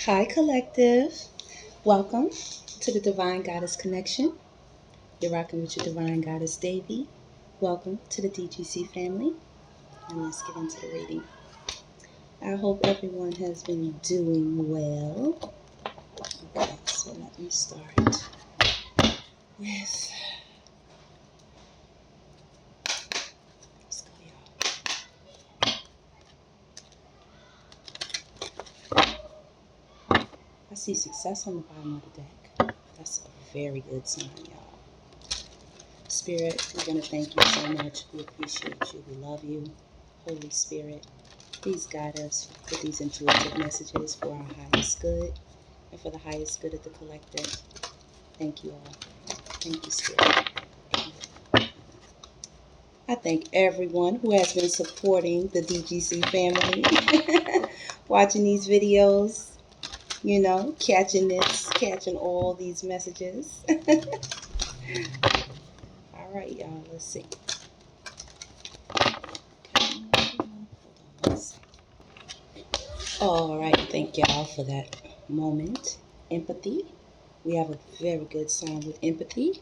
Hi, Collective. Welcome to the Divine Goddess Connection. You're rocking with your Divine Goddess, DEVI. Welcome to the DGC family. And let's get into the reading. I hope everyone has been doing well. Okay, so let me start with. Let's go, y'all. I see success on the bottom of the deck. That's a very good sign, y'all. Spirit, we're going to thank you so much. We appreciate you. We love you. Holy Spirit, please guide us with these intuitive messages for our highest good and for the highest good of the collective. Thank you all. Thank you, Spirit. I thank everyone who has been supporting the DGC family, watching these videos, catching all these messages. All right, y'all, let's see. All right, thank y'all for that moment. Empathy. We have a very good sign with empathy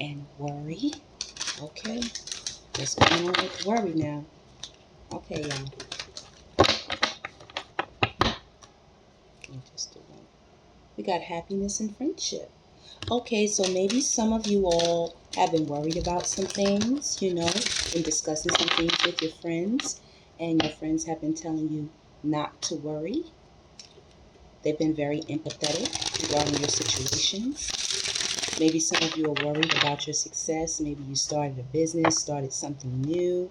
and worry. Okay, what's going on with worry now? Okay, y'all. Just do one. We got happiness and friendship. Okay, so maybe some of you all have been worried about some things, been discussing some things with your friends, and your friends have been telling you not to worry. They've been very empathetic regarding your situations. Maybe some of you are worried about your success. Maybe you started a business, started something new.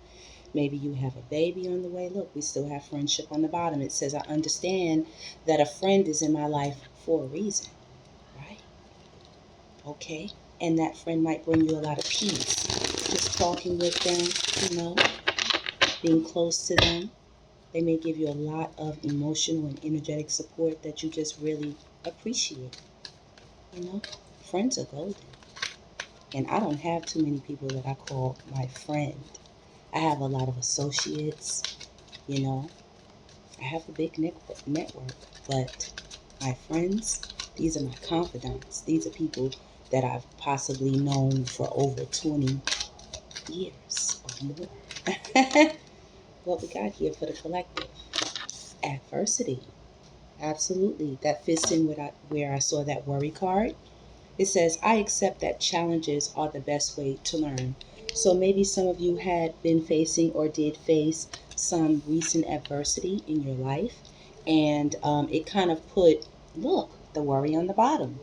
Maybe you have a baby on the way. Look, we still have friendship on the bottom. It says, I understand that a friend is in my life for a reason, right? Okay. And that friend might bring you a lot of peace. Just talking with them, being close to them. They may give you a lot of emotional and energetic support that you just really appreciate. Friends are golden. And I don't have too many people that I call my friend. I have a lot of associates, I have a big network, but my friends, these are my confidants. These are people that I've possibly known for over 20 years or more. What we got here for the collective? Adversity. Absolutely. That fits in with where I saw that worry card. It says, I accept that challenges are the best way to learn. So maybe some of you had been facing or did face some recent adversity in your life. And it kind of put, look, the worry on the bottom.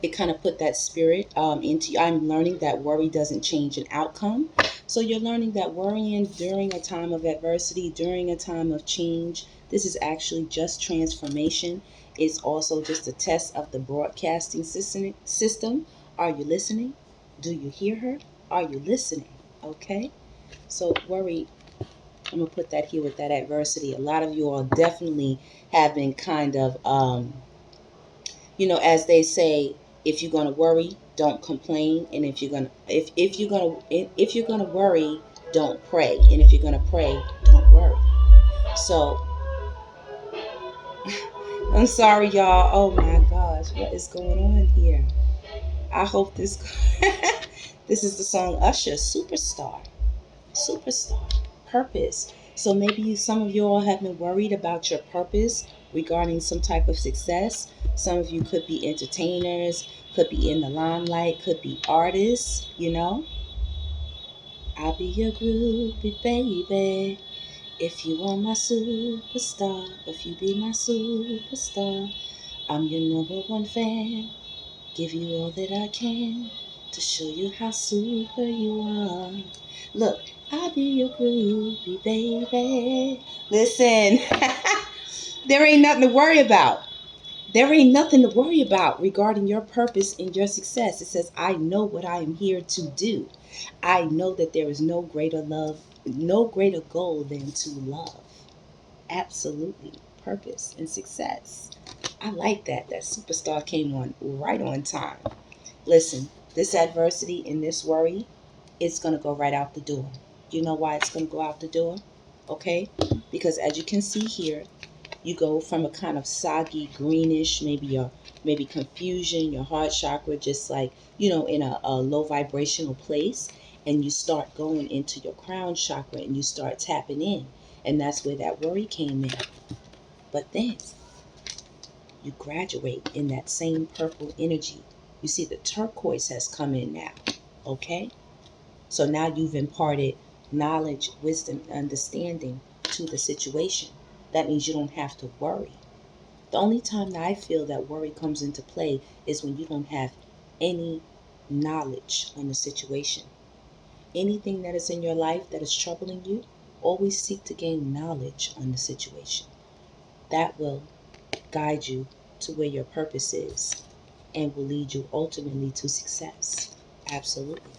It kind of put that spirit into you. I'm learning that worry doesn't change an outcome. So you're learning that worrying during a time of adversity, during a time of change, this is actually just transformation. It's also just a test of the broadcasting system. Are you listening? Do you hear her? Are you listening? Okay. So worry, I'm going to put that here with that adversity. A lot of you all definitely have been kind of, as they say, if you're going to worry, don't complain. And if you're going to, if you're going to worry, don't pray. And if you're going to pray, don't worry. So I'm sorry, y'all. Oh my gosh, what is going on here? I hope this this is the song Usher, Superstar. Superstar. Purpose. So maybe some of you all have been worried about your purpose regarding some type of success. Some of you could be entertainers, could be in the limelight, could be artists, I'll be your groupie, baby. If you are my superstar, if you be my superstar, I'm your number one fan. Give you all that I can to show you how super you are. Look, I'll be your groupie, baby. Listen, there ain't nothing to worry about. There ain't nothing to worry about regarding your purpose and your success. It says, I know what I am here to do. I know that there is no greater love, no greater goal than to love. Absolutely. Purpose and success. I like that. That superstar came on right on time. Listen, this adversity and this worry, it's going to go right out the door. You know why it's going to go out the door? Okay? Because as you can see here, You go from a kind of soggy greenish, maybe confusion, your heart chakra just like, in a low vibrational place, and you start going into your crown chakra and you start tapping in. And that's where that worry came in. But then you graduate in that same purple energy. You see the turquoise has come in now. Okay? So now you've imparted knowledge, wisdom, understanding to the situation. That means you don't have to worry. The only time that I feel that worry comes into play is when you don't have any knowledge on the situation. Anything that is in your life that is troubling you, always seek to gain knowledge on the situation. That will guide you to where your purpose is and will lead you ultimately to success. Absolutely.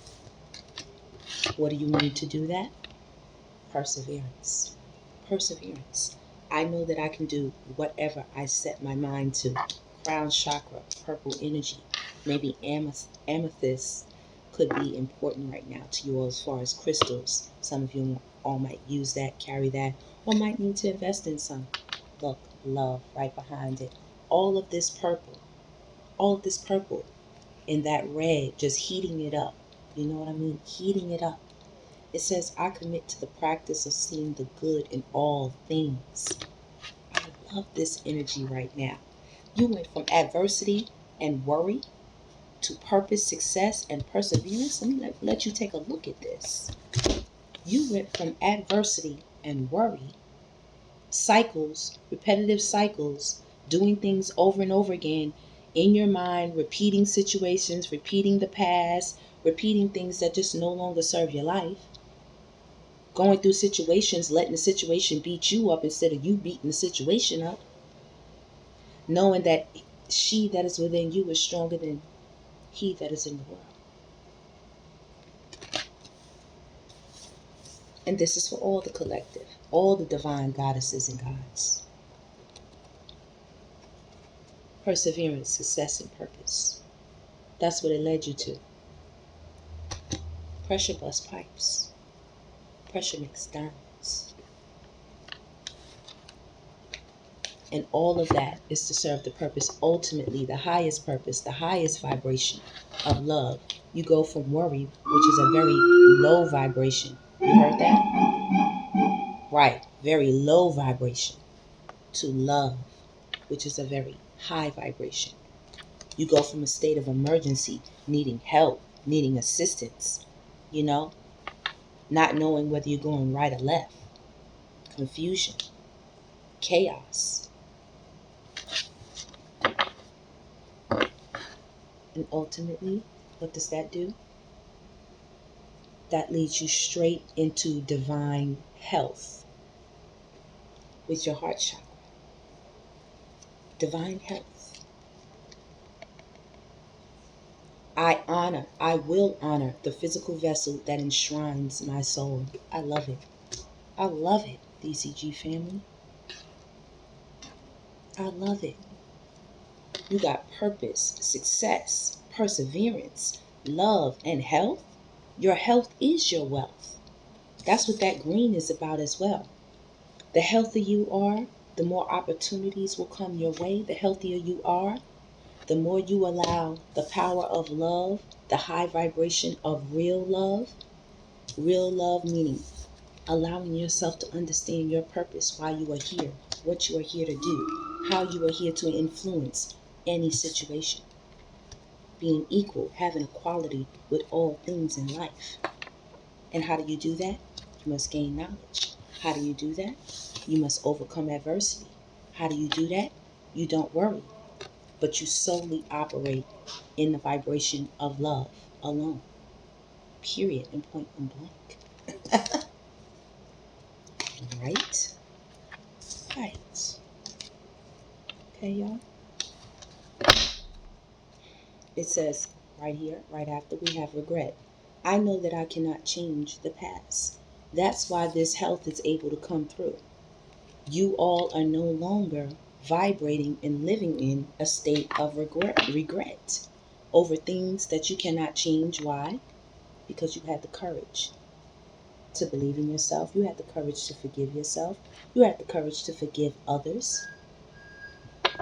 What do you need to do that? Perseverance. Perseverance. I know that I can do whatever I set my mind to. Crown chakra, purple energy, maybe amethyst could be important right now to you all as far as crystals. Some of you all might use that, carry that, or might need to invest in some. Look, love right behind it. All of this purple, and that red just heating it up. You know what I mean? Heating it up. It says, I commit to the practice of seeing the good in all things. I love this energy right now. You went from adversity and worry to purpose, success, and perseverance. Let me let you take a look at this. You went from adversity and worry, cycles, repetitive cycles, doing things over and over again in your mind, repeating situations, repeating the past, repeating things that just no longer serve your life. Going through situations, letting the situation beat you up instead of you beating the situation up. Knowing that she that is within you is stronger than he that is in the world. And this is for all the collective, all the divine goddesses and gods. Perseverance, success, and purpose. That's what it led you to. Pressure bust pipes. Pressure makes diamonds. And all of that is to serve the purpose, ultimately, the highest purpose, the highest vibration of love. You go from worry, which is a very low vibration. You heard that? Right. Very low vibration. To love, which is a very high vibration. You go from a state of emergency, needing help, needing assistance, not knowing whether you're going right or left, confusion, chaos. And ultimately, what does that do? That leads you straight into divine health with your heart chakra. Divine health. I will honor the physical vessel that enshrines my soul. I love it. I love it, DCG family. I love it. You got purpose, success, perseverance, love, and health. Your health is your wealth. That's what that green is about as well. The healthier you are, the more opportunities will come your way. The healthier you are, the more you allow the power of love, the high vibration of real love meaning allowing yourself to understand your purpose, why you are here, what you are here to do, how you are here to influence any situation. Being equal, having equality with all things in life. And how do you do that? You must gain knowledge. How do you do that? You must overcome adversity. How do you do that? You don't worry, but you solely operate in the vibration of love alone. Period and point and blank. Right? Right. Okay, y'all? It says right here, right after we have regret. I know that I cannot change the past. That's why this health is able to come through. You all are no longer vibrating and living in a state of regret over things that you cannot change. Why? Because you had the courage to believe in yourself. You had the courage to forgive yourself. You had the courage to forgive others.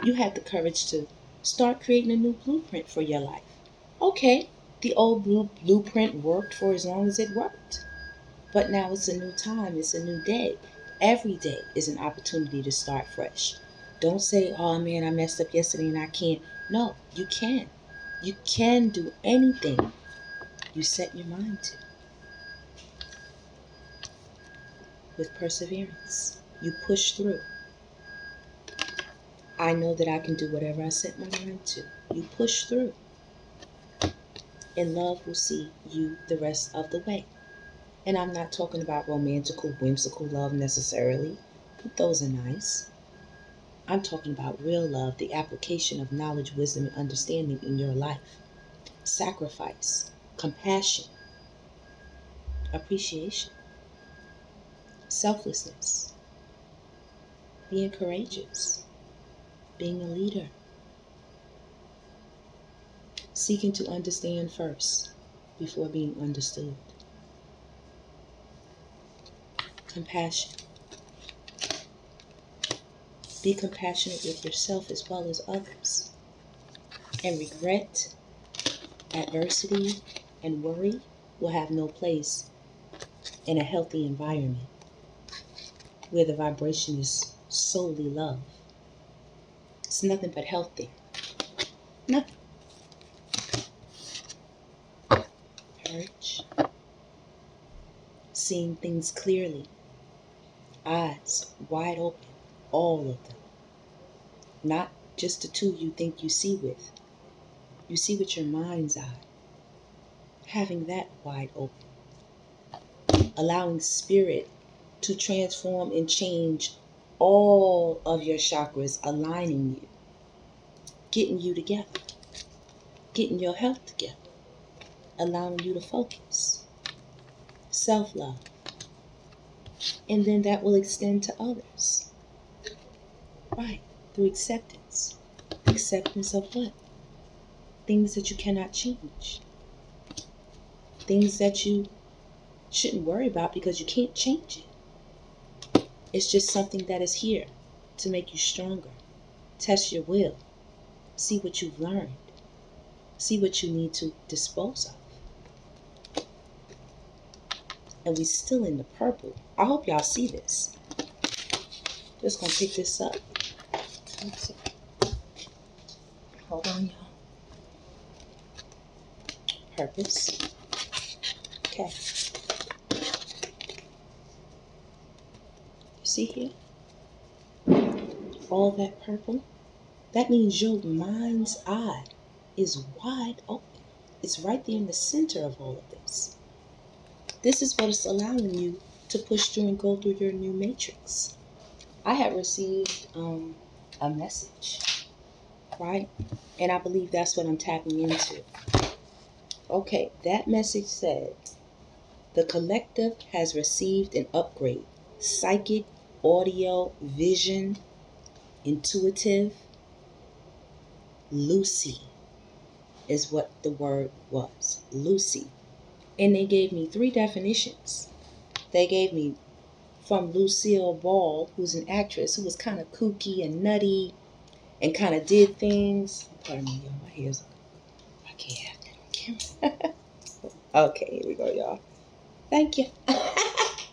You had the courage to start creating a new blueprint for your life. Okay, the old blueprint worked for as long as it worked. But now it's a new time, it's a new day. Every day is an opportunity to start fresh. Don't say, oh man, I messed up yesterday and I can't. No, you can. You can do anything you set your mind to with perseverance. You push through. I know that I can do whatever I set my mind to. You push through. And love will see you the rest of the way. And I'm not talking about romantical, whimsical love necessarily. Those are nice. I'm talking about real love, the application of knowledge, wisdom, and understanding in your life. Sacrifice, compassion, appreciation, selflessness, being courageous, being a leader, seeking to understand first before being understood. Compassion. Be compassionate with yourself as well as others. And regret, adversity, and worry will have no place in a healthy environment where the vibration is solely love. It's nothing but healthy. Nothing. Courage. Seeing things clearly. Eyes wide open. All of them. Not just the two you think you see with. You see with your mind's eye. Having that wide open. Allowing spirit to transform and change all of your chakras, aligning you. Getting you together. Getting your health together. Allowing you to focus. Self-love. And then that will extend to others. Right. Through acceptance. Acceptance of what? Things that you cannot change. Things that you shouldn't worry about because you can't change it. It's just something that is here to make you stronger. Test your will. See what you've learned. See what you need to dispose of. And we still in the purple. I hope y'all see this. Just gonna pick this up. Oops. Hold on, y'all. Purpose. Okay. You see here? All that purple? That means your mind's eye is wide open. It's right there in the center of all of this. This is what is allowing you to push through and go through your new matrix. I have received a message, right? And I believe that's what I'm tapping into. Okay, that message said, the collective has received an upgrade. Psychic, audio, vision, intuitive, Lucy is what the word was. Lucy. And they gave me 3 definitions. They gave me from Lucille Ball, who's an actress who was kind of kooky and nutty and kind of did things. Pardon me, y'all. My hair's... I can't have that on camera. Okay, here we go, y'all. Thank you.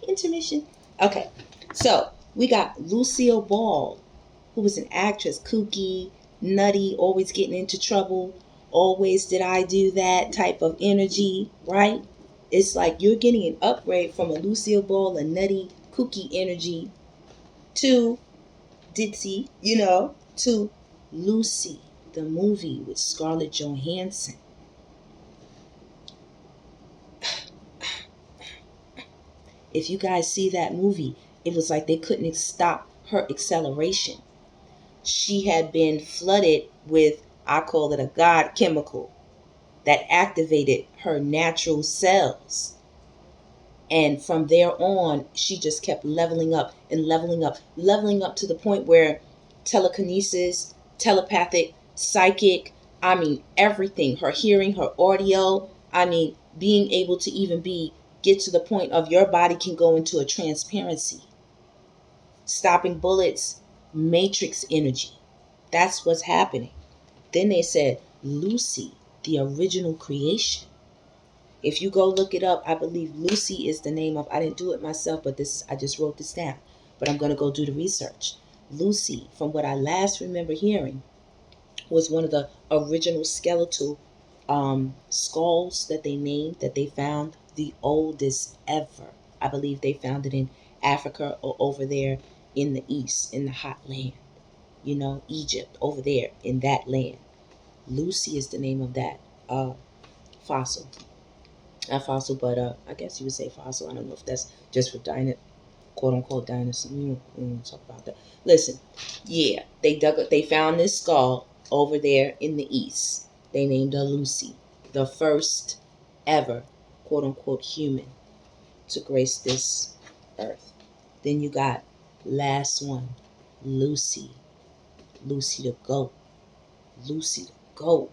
Intermission. Okay, so we got Lucille Ball, who was an actress, kooky, nutty, always getting into trouble, always did I do that type of energy, right? It's like you're getting an upgrade from a Lucille Ball, a nutty, kooky energy, to ditzy, to Lucy, the movie with Scarlett Johansson. If you guys see that movie, it was like they couldn't stop her acceleration. She had been flooded with, I call it a God chemical, that activated her natural cells. And from there on, she just kept leveling up and leveling up to the point where telekinesis, telepathic, psychic, everything, her hearing, her audio, being able to even get to the point of your body can go into a transparency, stopping bullets, matrix energy. That's what's happening. Then they said Lucy, the original creation. If you go look it up, I believe Lucy is the name of, I didn't do it myself, but I just wrote this down. But I'm going to go do the research. Lucy, from what I last remember hearing, was one of the original skeletal skulls that they named, that they found, the oldest ever. I believe they found it in Africa or over there in the east, in the hot land. You know, Egypt, over there in that land. Lucy is the name of that fossil. Not fossil, but I guess you would say fossil. I don't know if that's just for quote unquote dinosaur. We don't talk about that. Listen, yeah, they found this skull over there in the east. They named her Lucy, the first ever quote unquote human to grace this earth. Then you got last one, Lucy, Lucy the goat, Lucy the goat.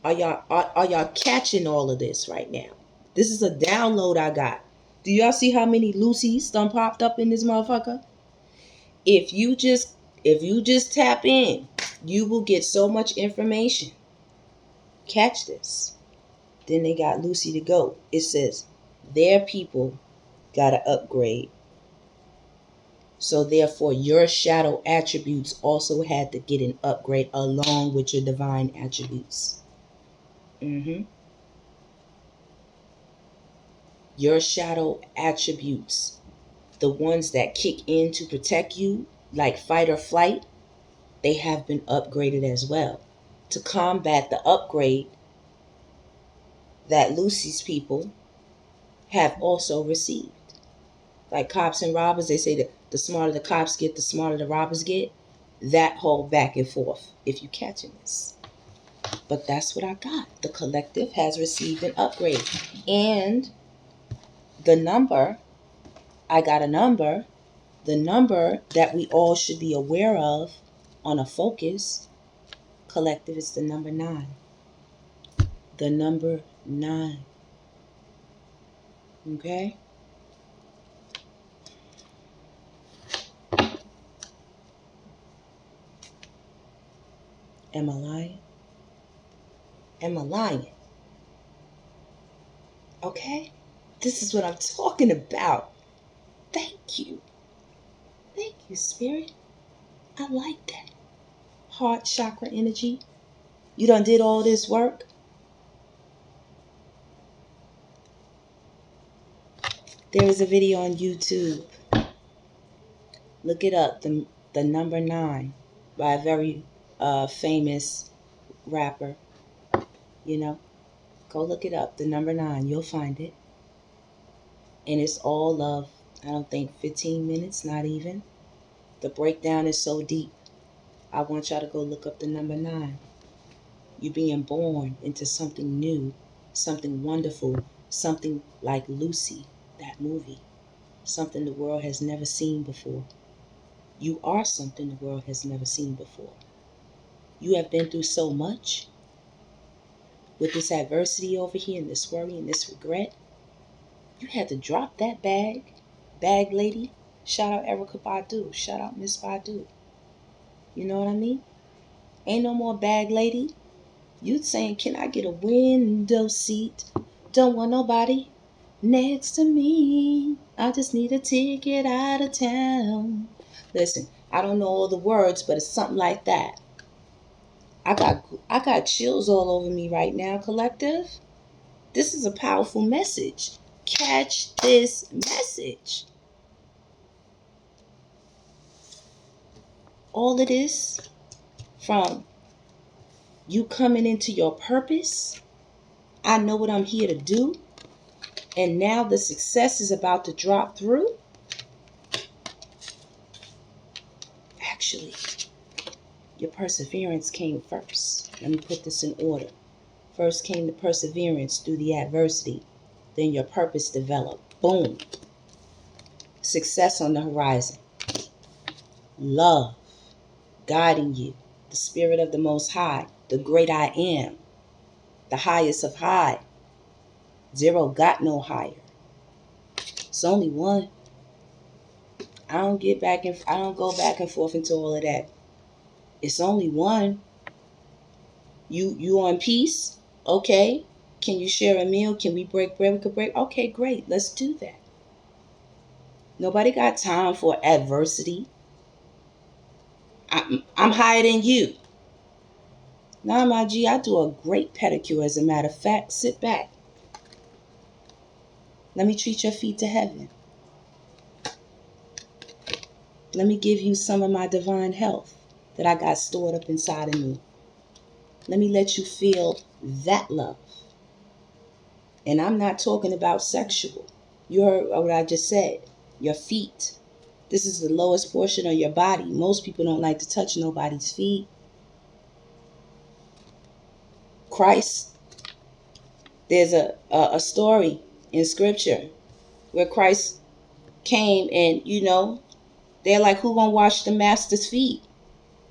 Are y'all catching all of this right now? This is a download I got. Do y'all see how many Lucy's done popped up in this motherfucker? If you just tap in, you will get so much information. Catch this. Then they got Lucy to go. It says their people gotta upgrade. So therefore your shadow attributes also had to get an upgrade along with your divine attributes. Your shadow attributes, the ones that kick in to protect you, like fight or flight, they have been upgraded as well to combat the upgrade that Lucy's people have also received. Like cops and robbers, they say that the smarter the cops get, the smarter the robbers get. That whole back and forth, if you catching this. But that's what I got. The collective has received an upgrade. And the number, I got a number. The number that we all should be aware of on a focus collective is the number 9. The number 9. Okay? Am I lying? Am I lying? Okay? This is what I'm talking about. Thank you. Thank you, Spirit. I like that. Heart chakra energy. You done did all this work. There is a video on YouTube. Look it up. The number 9 by a very famous rapper. You know, go look it up. The number 9. You'll find it. And it's all of, I don't think, 15 minutes, not even. The breakdown is so deep. I want y'all to go look up the number 9. You're being born into something new, something wonderful, something like Lucy, that movie, something the world has never seen before. You are something the world has never seen before. You have been through so much with this adversity over here and this worry and this regret. You had to drop that bag lady. Shout out Erica Badu. Shout out Miss Badu. You know what I mean? Ain't no more bag lady. You saying, can I get a window seat? Don't want nobody next to me. I just need a ticket out of town. Listen, I don't know all the words, but it's something like that. I got chills all over me right now, collective. This is a powerful message. Catch this message. All of this from you coming into your purpose. I know what I'm here to do. And now the success is about to drop through. Actually, your perseverance came first. Let me put this in order. First came the perseverance through the adversity. Then your purpose developed. Boom. Success on the horizon. Love guiding you. The spirit of the Most High. The great I am. The highest of high. Zero got no higher. It's only one. I don't go back and forth into all of that. It's only one. You on peace? Okay. Can you share a meal? Can we break bread? We could break. Okay, great. Let's do that. Nobody got time for adversity. I'm higher than you. Nah, my G, I do a great pedicure. As a matter of fact, sit back. Let me treat your feet to heaven. Let me give you some of my divine health that I got stored up inside of me. Let me let you feel that love. And I'm not talking about sexual. You heard what I just said. Your feet. This is the lowest portion of your body. Most people don't like to touch nobody's feet. Christ, there's a story in scripture where Christ came and, they're like, who gonna wash the master's feet?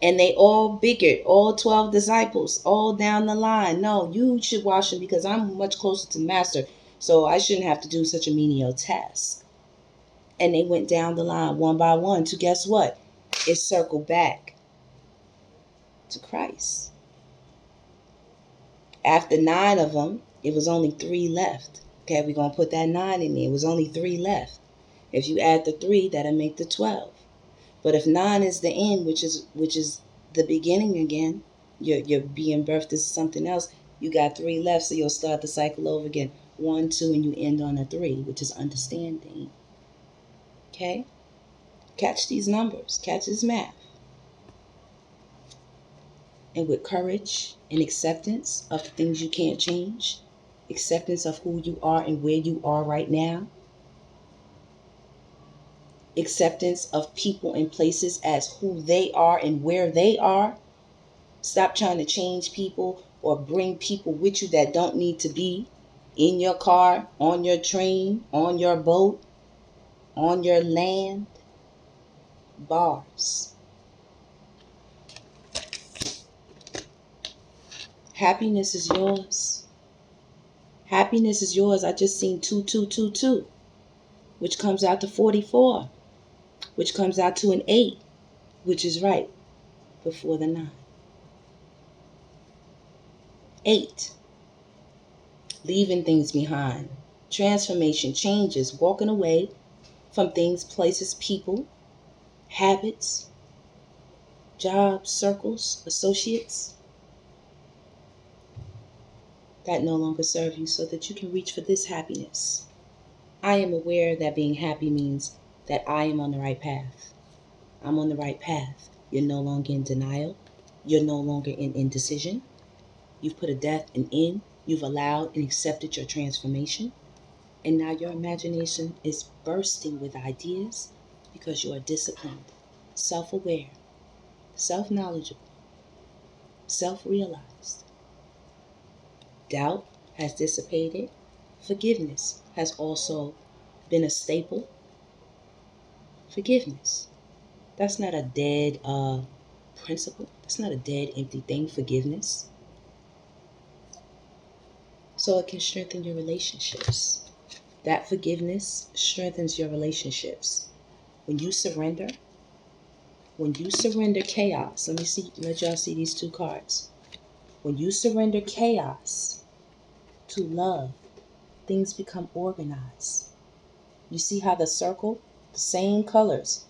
And they all biggered, all 12 disciples, all down the line. No, you should wash them because I'm much closer to the master. So I shouldn't have to do such a menial task. And they went down the line one by one to guess what? It circled back to Christ. After 9 of them, it was only 3 left. Okay, we're going to put that 9 in there. It was only 3 left. If you add the 3, that'll make the 12. But if 9 is the end, which is the beginning again, you're being birthed as something else, you got 3 left, so you'll start the cycle over again. 1, 2, and you end on a 3, which is understanding. Okay? Catch these numbers. Catch this math. And with courage and acceptance of the things you can't change, acceptance of who you are and where you are right now, acceptance of people and places as who they are and where they are. Stop trying to change people or bring people with you that don't need to be in your car, on your train, on your boat, on your land. Bars. Happiness is yours. Happiness is yours. I just seen 2222, which comes out to 44, which comes out to an 8, which is right before the 9. 8. Leaving things behind. Transformation, changes, walking away from things, places, people, habits, jobs, circles, associates that no longer serve you so that you can reach for this happiness. I am aware that being happy means that I am on the right path. I'm on the right path. You're no longer in denial. You're no longer in indecision. You've put a death and in. You've allowed and accepted your transformation. And now your imagination is bursting with ideas because you are disciplined, self-aware, self-knowledgeable, self-realized. Doubt has dissipated. Forgiveness has also been a staple. Forgiveness. That's not a dead principle. That's not a dead, empty thing, forgiveness. So it can strengthen your relationships. That forgiveness strengthens your relationships. When you surrender chaos, let y'all see these 2 cards. When you surrender chaos to love, things become organized. You see how the circle, the same colors,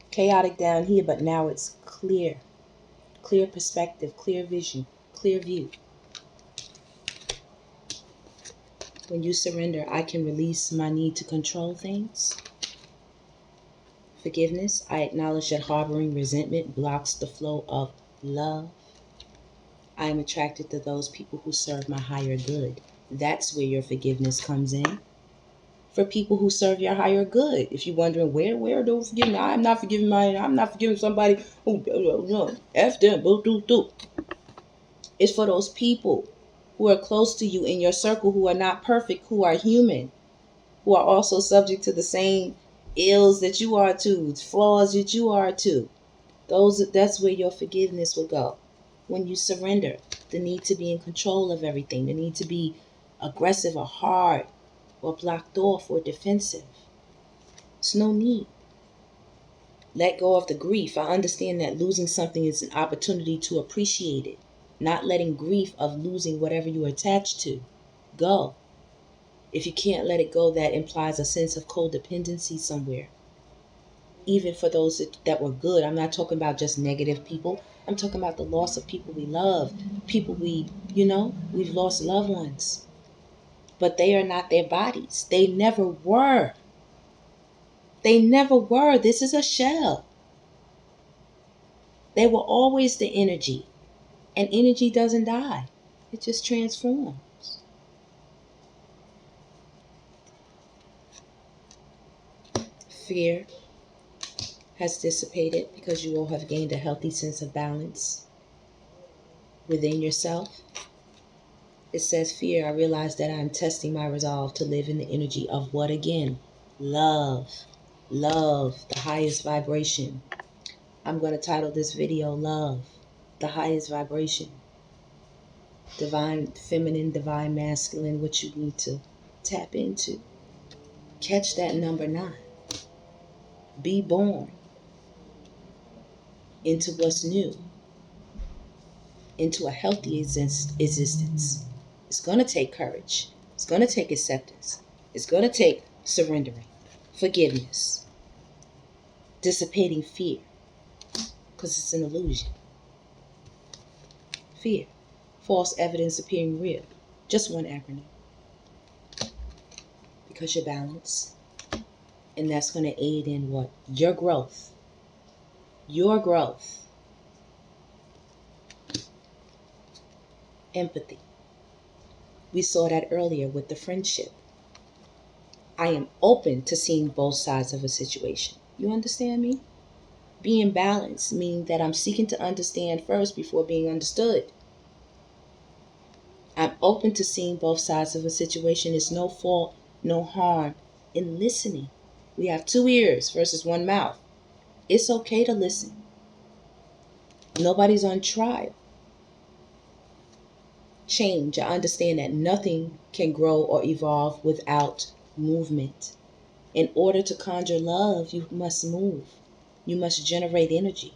chaotic down here, but now it's clear. Clear perspective, clear vision, clear view. When you surrender, I can release my need to control things. Forgiveness, I acknowledge that harboring resentment blocks the flow of love. I am attracted to those people who serve my higher good. That's where your forgiveness comes in. For people who serve your higher good. If you're wondering where do forgiveness? I'm not forgiving somebody who F them, do. It's for those people who are close to you in your circle, who are not perfect, who are human, who are also subject to the same ills that you are too, flaws that you are too. That's where your forgiveness will go. When you surrender, the need to be in control of everything, the need to be aggressive or hard or blocked off or defensive. It's no need. Let go of the grief. I understand that losing something is an opportunity to appreciate it. Not letting grief of losing whatever you are attached to go. If you can't let it go, that implies a sense of codependency somewhere. Even for those that were good. I'm not talking about just negative people. I'm talking about the loss of people we love. People we've lost loved ones. But they are not their bodies. They never were. They never were. This is a shell. They were always the energy. And energy doesn't die. It just transforms. Fear has dissipated because you all have gained a healthy sense of balance within yourself. It says, fear, I realize that I'm testing my resolve to live in the energy of what again? Love. Love, the highest vibration. I'm going to title this video, Love, the highest vibration. Divine feminine, divine masculine, what you need to tap into. Catch that number 9. Be born into what's new, into a healthy existence. It's going to take courage. It's going to take acceptance. It's going to take surrendering, forgiveness, dissipating fear, because it's an illusion. Fear, false evidence appearing real. Just one acronym. Because you're balanced. And that's going to aid in what? Your growth. Your growth. Empathy. We saw that earlier with the friendship. I am open to seeing both sides of a situation. You understand me? Being balanced, meaning that I'm seeking to understand first before being understood. I'm open to seeing both sides of a situation. There's no fault, no harm in listening. We have 2 ears versus 1 mouth. It's okay to listen. Nobody's on trial. Change. I understand that nothing can grow or evolve without movement. In order to conjure love, you must move. You must generate energy.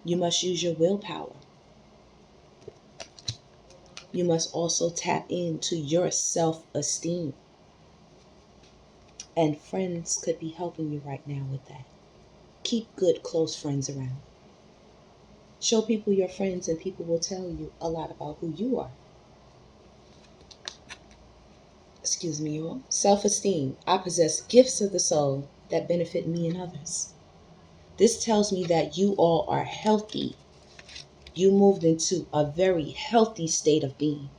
You must use your willpower. You must also tap into your self-esteem. And friends could be helping you right now with that. Keep good, close friends around. Show people your friends and people will tell you a lot about who you are. Excuse me, y'all. Self-esteem. I possess gifts of the soul that benefit me and others. This tells me that you all are healthy. You moved into a very healthy state of being.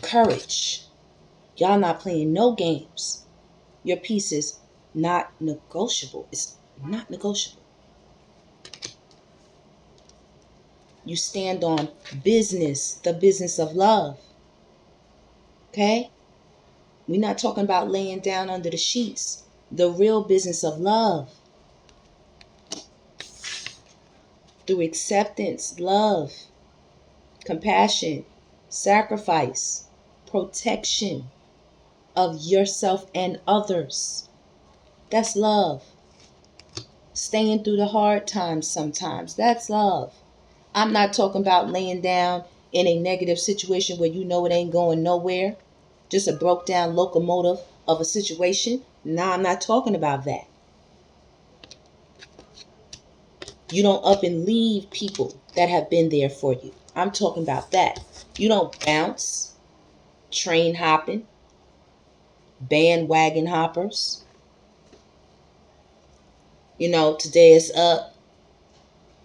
Courage. Y'all not playing no games. Your peace is not negotiable. It's not negotiable. You stand on business, the business of love. Okay? We're not talking about laying down under the sheets. The real business of love. Through acceptance, love, compassion, sacrifice, protection of yourself and others. That's love. Staying through the hard times sometimes. That's love. I'm not talking about laying down in a negative situation where you know it ain't going nowhere. Just a broke down locomotive of a situation. Nah, I'm not talking about that. You don't up and leave people that have been there for you. I'm talking about that. You don't bounce, train hopping, bandwagon hoppers. You know, today is up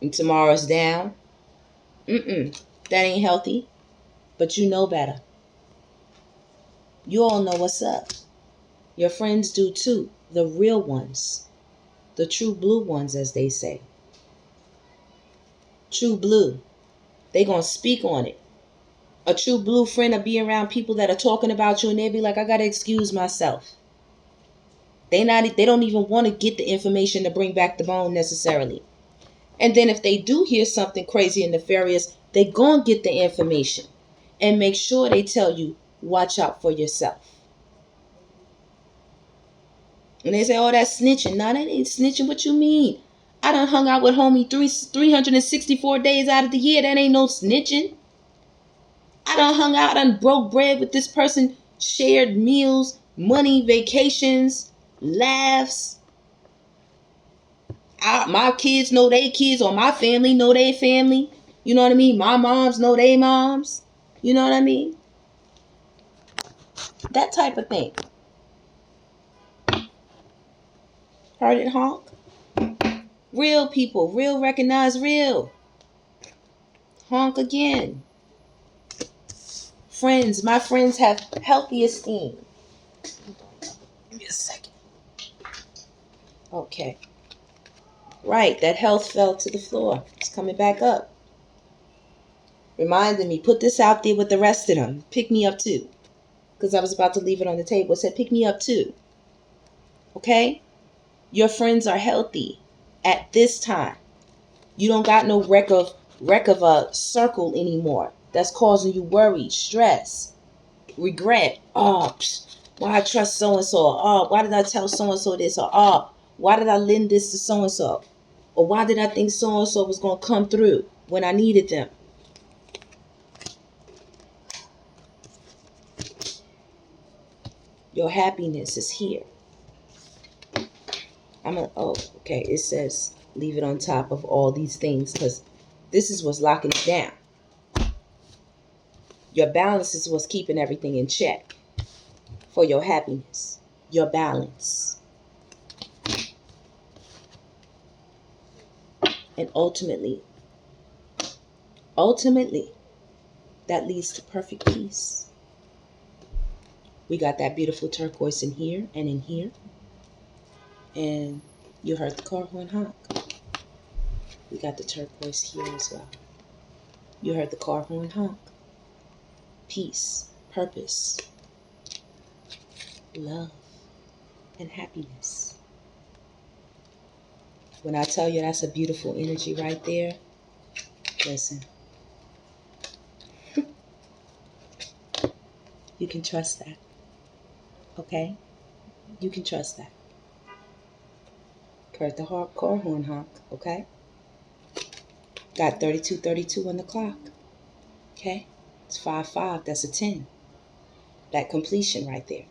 and tomorrow is down. That ain't healthy. But you know better. You all know what's up. Your friends do too. The real ones. The true blue ones, as they say. True blue. They gonna speak on it. A true blue friend will be around people that are talking about you and they'll be like, I gotta excuse myself. They don't even want to get the information to bring back the bone necessarily. And then if they do hear something crazy and nefarious, they gonna get the information and make sure they tell you, watch out for yourself. And they say, oh, that's snitching. Nah, that ain't snitching. What you mean? I done hung out with homie 364 days out of the year. That ain't no snitching. I done hung out and broke bread with this person, shared meals, money, vacations, laughs. My kids know they kids, or my family know they family. You know what I mean? My moms know they moms. You know what I mean? That type of thing. Heard it honk? Real people. Real recognize real. Honk again. Friends. My friends have healthy esteem. Give me a second. Okay. Right. That health fell to the floor. It's coming back up. Reminding me, put this out there with the rest of them. Pick me up too. Because I was about to leave it on the table. It said, pick me up too. Okay? Your friends are healthy at this time. You don't got no wreck of a circle anymore that's causing you worry, stress, regret. Oh, why I trust so and so? Oh, why did I tell so and so this? Or oh, why did I lend this to so and so? Or why did I think so and so was gonna come through when I needed them? Your happiness is here. Okay. It says leave it on top of all these things because this is what's locking it down. Your balance is what's keeping everything in check for your happiness. Your balance. And ultimately, that leads to perfect peace. We got that beautiful turquoise in here and in here. And you heard the car horn honk. We got the turquoise here as well. You heard the car horn honk. Peace, purpose, love, and happiness. When I tell you that's a beautiful energy right there, listen. You can trust that. Okay? You can trust that. Heard the car horn honk, okay? Got 3232 on the clock. Okay? It's 5-5. That's a 10. That completion right there.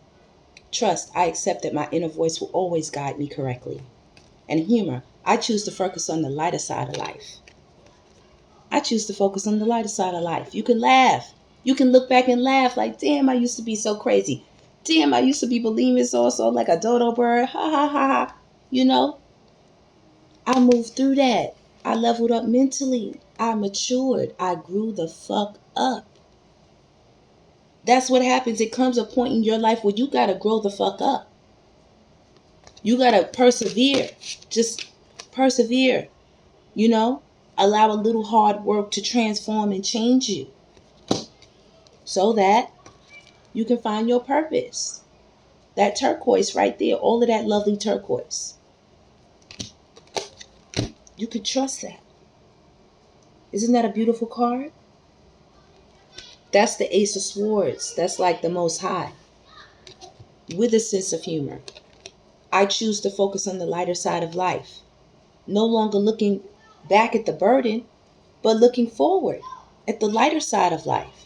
Trust. I accept that my inner voice will always guide me correctly. And humor. I choose to focus on the lighter side of life. I choose to focus on the lighter side of life. You can laugh. You can look back and laugh like, damn, I used to be so crazy. Damn, I used to be believing so like a dodo bird. Ha ha ha ha. You know? I moved through that. I leveled up mentally. I matured. I grew the fuck up. That's what happens. It comes a point in your life where you got to grow the fuck up. You got to persevere. Just persevere. You know? Allow a little hard work to transform and change you. So that you can find your purpose. That turquoise right there. All of that lovely turquoise. You can trust that. Isn't that a beautiful card? That's the Ace of Swords. That's like the Most High. With a sense of humor. I choose to focus on the lighter side of life. No longer looking back at the burden, but looking forward at the lighter side of life.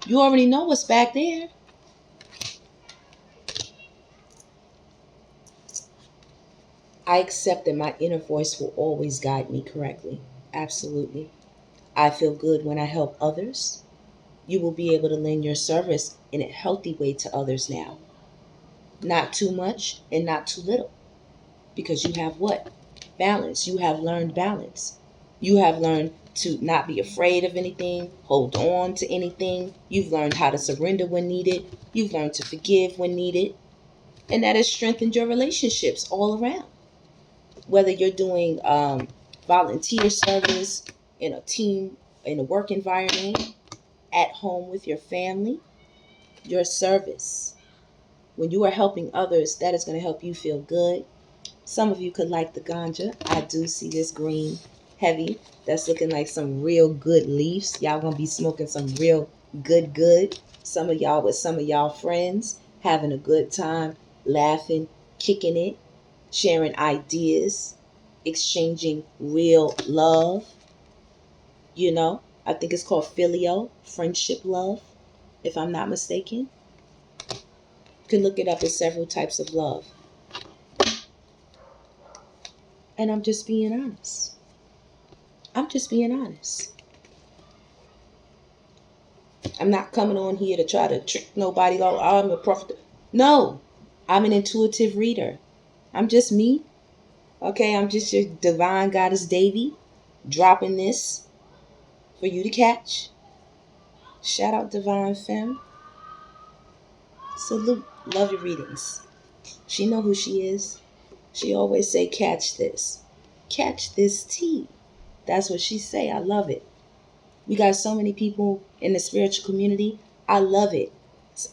You already know what's back there. I accept that my inner voice will always guide me correctly. Absolutely. I feel good when I help others. You will be able to lend your service in a healthy way to others now. Not too much and not too little. Because you have what? Balance. You have learned balance. You have learned to not be afraid of anything, hold on to anything. You've learned how to surrender when needed. You've learned to forgive when needed. And that has strengthened your relationships all around. Whether you're doing volunteer service in a team, in a work environment, at home with your family, your service. When you are helping others, that is going to help you feel good. Some of you could like the ganja. I do see this green heavy. That's looking like some real good leaves. Y'all going to be smoking some real good. Some of y'all with some of y'all friends, having a good time, laughing, kicking it, sharing ideas, exchanging real love. I think it's called filial, friendship love, if I'm not mistaken. You can look it up as several types of love. And I'm just being honest. I'm just being honest. I'm not coming on here to try to trick nobody. Oh, I'm a prophet. No, I'm an intuitive reader. I'm just me. Okay, I'm just your divine goddess DEVI, dropping this for you to catch. Shout out Divine Femme. Salute. Love your readings. She know who she is. She always say, catch this. Catch this tea. That's what she say. I love it. We got so many people in the spiritual community. I love it.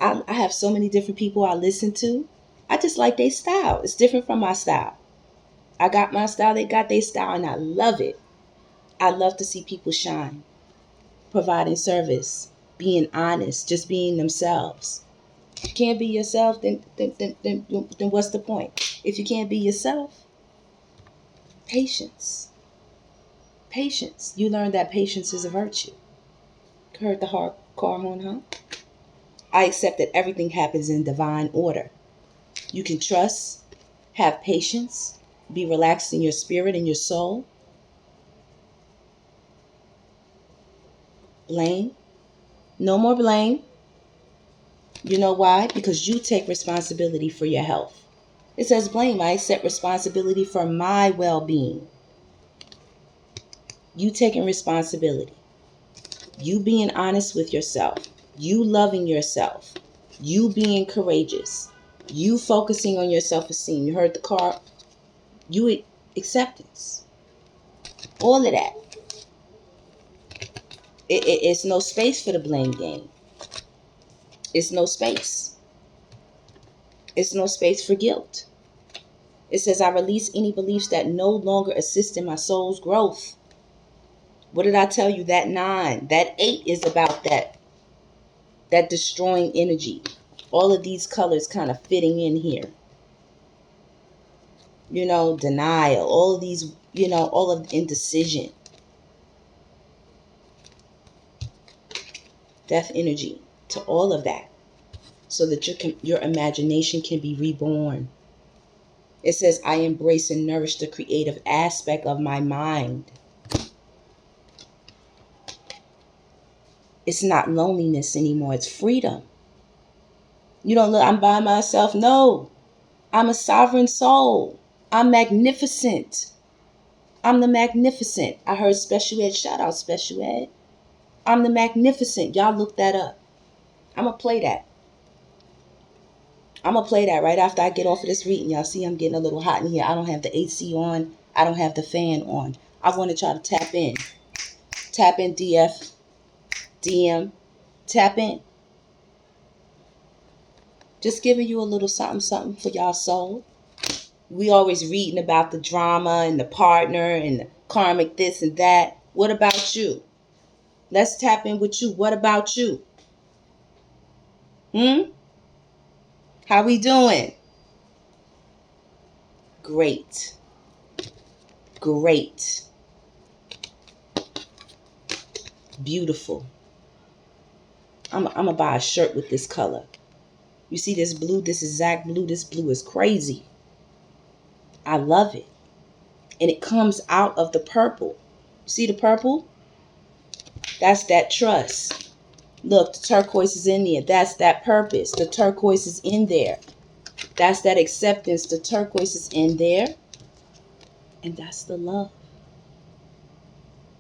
I have so many different people I listen to. I just like their style. It's different from my style. I got my style, they got their style, and I love it. I love to see people shine, providing service, being honest, just being themselves. If you can't be yourself, then what's the point? If you can't be yourself, patience. Patience. You learn that patience is a virtue. Heard the car horn, huh? I accept that everything happens in divine order. You can trust, have patience, be relaxed in your spirit and your soul. Blame. No more blame. You know why? Because you take responsibility for your health. It says blame. I accept responsibility for my well-being. You taking responsibility. You being honest with yourself. You loving yourself. You being courageous. You focusing on your self-esteem. You heard the car. You acceptance. All of that. It's no space for the blame game. It's no space. It's no space for guilt. It says, I release any beliefs that no longer assist in my soul's growth. What did I tell you? That 9, that 8 is about that destroying energy. All of these colors kind of fitting in here. Denial, all of these, all of indecision. Death energy to all of that. So that your imagination can be reborn. It says, I embrace and nourish the creative aspect of my mind. It's not loneliness anymore. It's freedom. You don't look, I'm by myself. No, I'm a sovereign soul. I'm magnificent. I'm the magnificent. I heard Special Ed. Shout out Special Ed. I'm the magnificent. Y'all look that up. I'm going to play that. I'm going to play that right after I get off of this reading. Y'all see I'm getting a little hot in here. I don't have the AC on. I don't have the fan on. I want to try to tap in. Tap in, DF, DM. Tap in. Just giving you a little something for y'all soul. We always reading about the drama and the partner and the karmic this and that. What about you? Let's tap in with you. What about you? How we doing? Great. Great. Beautiful. I'm going to buy a shirt with this color. You see this blue, this exact blue, this blue is crazy. I love it. And it comes out of the purple. See the purple? That's that trust. Look, the turquoise is in there. That's that purpose. The turquoise is in there. That's that acceptance. The turquoise is in there. And that's the love.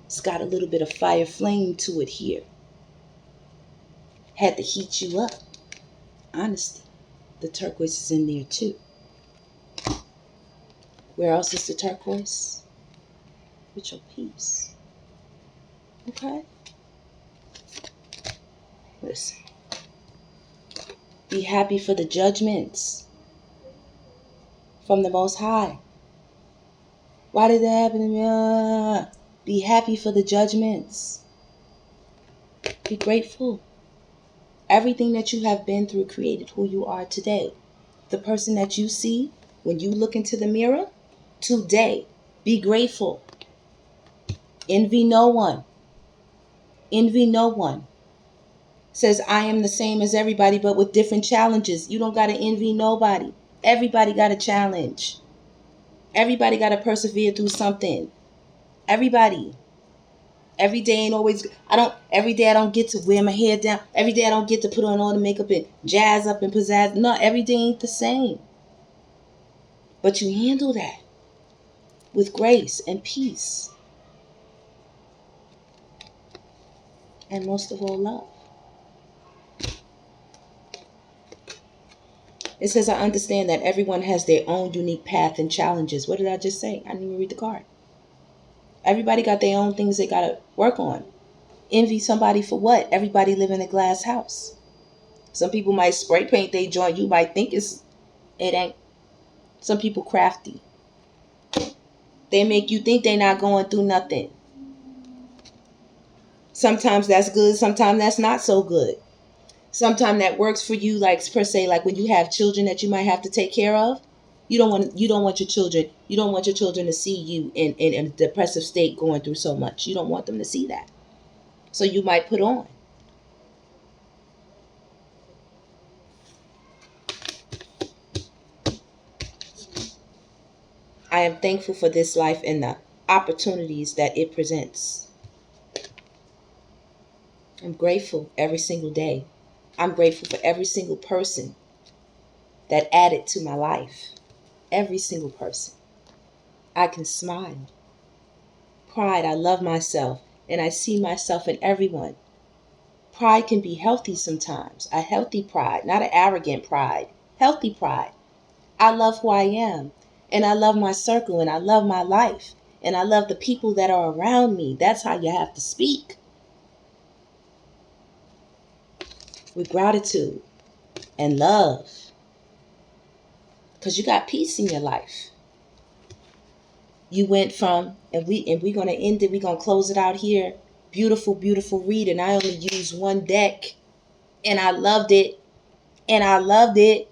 It's got a little bit of fire flame to it here. Had to heat you up. Honesty. The turquoise is in there too. Where else is the turquoise? With your peace. Okay? Listen. Be happy for the judgments from the Most High. Why did that happen to me? Be happy for the judgments. Be grateful. Everything that you have been through created who you are today. The person that you see When you look into the mirror today, be grateful. Envy no one. Envy no one. Says, I am the same as everybody, but with different challenges. You don't got to envy nobody. Everybody got a challenge. Everybody got to persevere through something. Everybody. Every day ain't always, every day I don't get to wear my hair down. Every day I don't get to put on all the makeup and jazz up and pizzazz. No, every day ain't the same. But you handle that with grace and peace. And most of all, love. It says, I understand that everyone has their own unique path and challenges. What did I just say? I didn't even read the card. Everybody got their own things they got to work on. Envy somebody for what? Everybody live in a glass house. Some people might spray paint their joint. You might think it ain't. Some people crafty. They make you think they're not going through nothing. Sometimes that's good. Sometimes that's not so good. Sometimes that works for you, like per se, like when you have children that you might have to take care of. You don't want your children to see you in a depressive state going through so much. You don't want them to see that. So you might put on. I am thankful for this life and the opportunities that it presents. I'm grateful every single day. I'm grateful for every single person that added to my life. Every single person. I can smile. Pride, I love myself and I see myself in everyone. Pride can be healthy sometimes. A healthy pride, not an arrogant pride. Healthy pride. I love who I am and I love my circle and I love my life and I love the people that are around me. That's how you have to speak. With gratitude and love. Because you got peace in your life. You went from, and we're going to end it, we're going to close it out here. Beautiful, beautiful reading. I only used one deck and I loved it. And I loved it.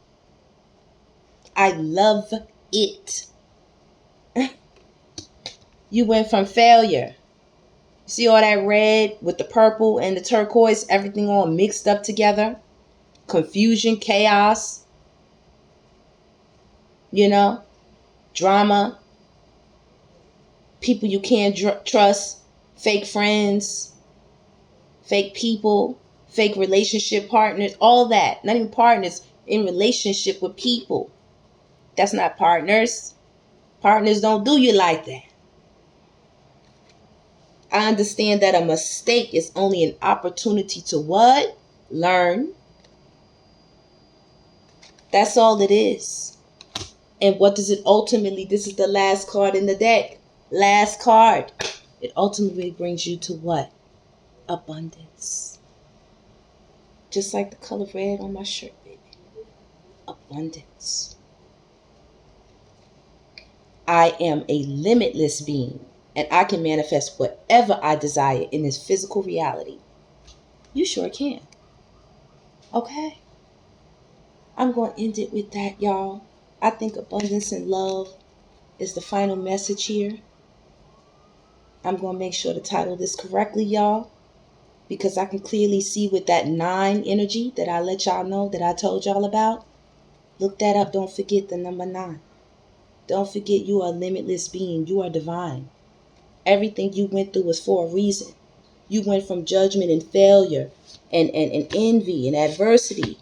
I love it. You went from failure. See all that red with the purple and the turquoise, everything all mixed up together. Confusion, chaos, drama, people you can't trust, fake friends, fake people, fake relationship partners, all that. Not even partners, in relationship with people. That's not partners. Partners don't do you like that. I understand that a mistake is only an opportunity to what? Learn. That's all it is. And what does it ultimately, this is the last card in the deck. Last card. It ultimately brings you to what? Abundance. Just like the color red on my shirt, baby. Abundance. I am a limitless being and I can manifest whatever I desire in this physical reality. You sure can. Okay. I'm going to end it with that, y'all. I think abundance and love is the final message here. I'm going to make sure to title this correctly, y'all, because I can clearly see with that 9 energy that I let y'all know that I told y'all about. Look that up. Don't forget the number 9. Don't forget you are a limitless being. You are divine. Everything you went through was for a reason. You went from judgment and failure and envy and adversity.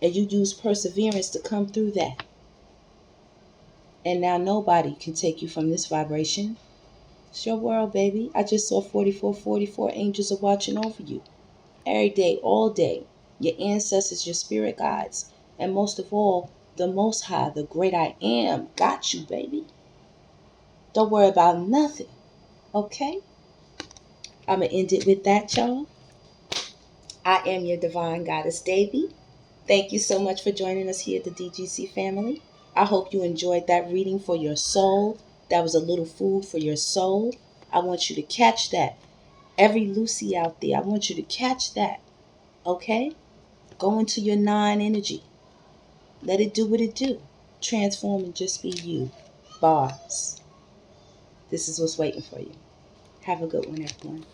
And you used perseverance to come through that. And now nobody can take you from this vibration. It's your world, baby. I just saw 4444 angels are watching over you. Every day, all day. Your ancestors, your spirit guides. And most of all, the Most High, the great I am, got you, baby. Don't worry about nothing. Okay? I'm going to end it with that, y'all. I am your divine goddess, Davy. Thank you so much for joining us here at the DGC family. I hope you enjoyed that reading for your soul. That was a little food for your soul. I want you to catch that. Every Lucy out there, I want you to catch that. Okay? Go into your 9 energy. Let it do what it do. transform and just be you. Bars. This is what's waiting for you. Have a good one, everyone.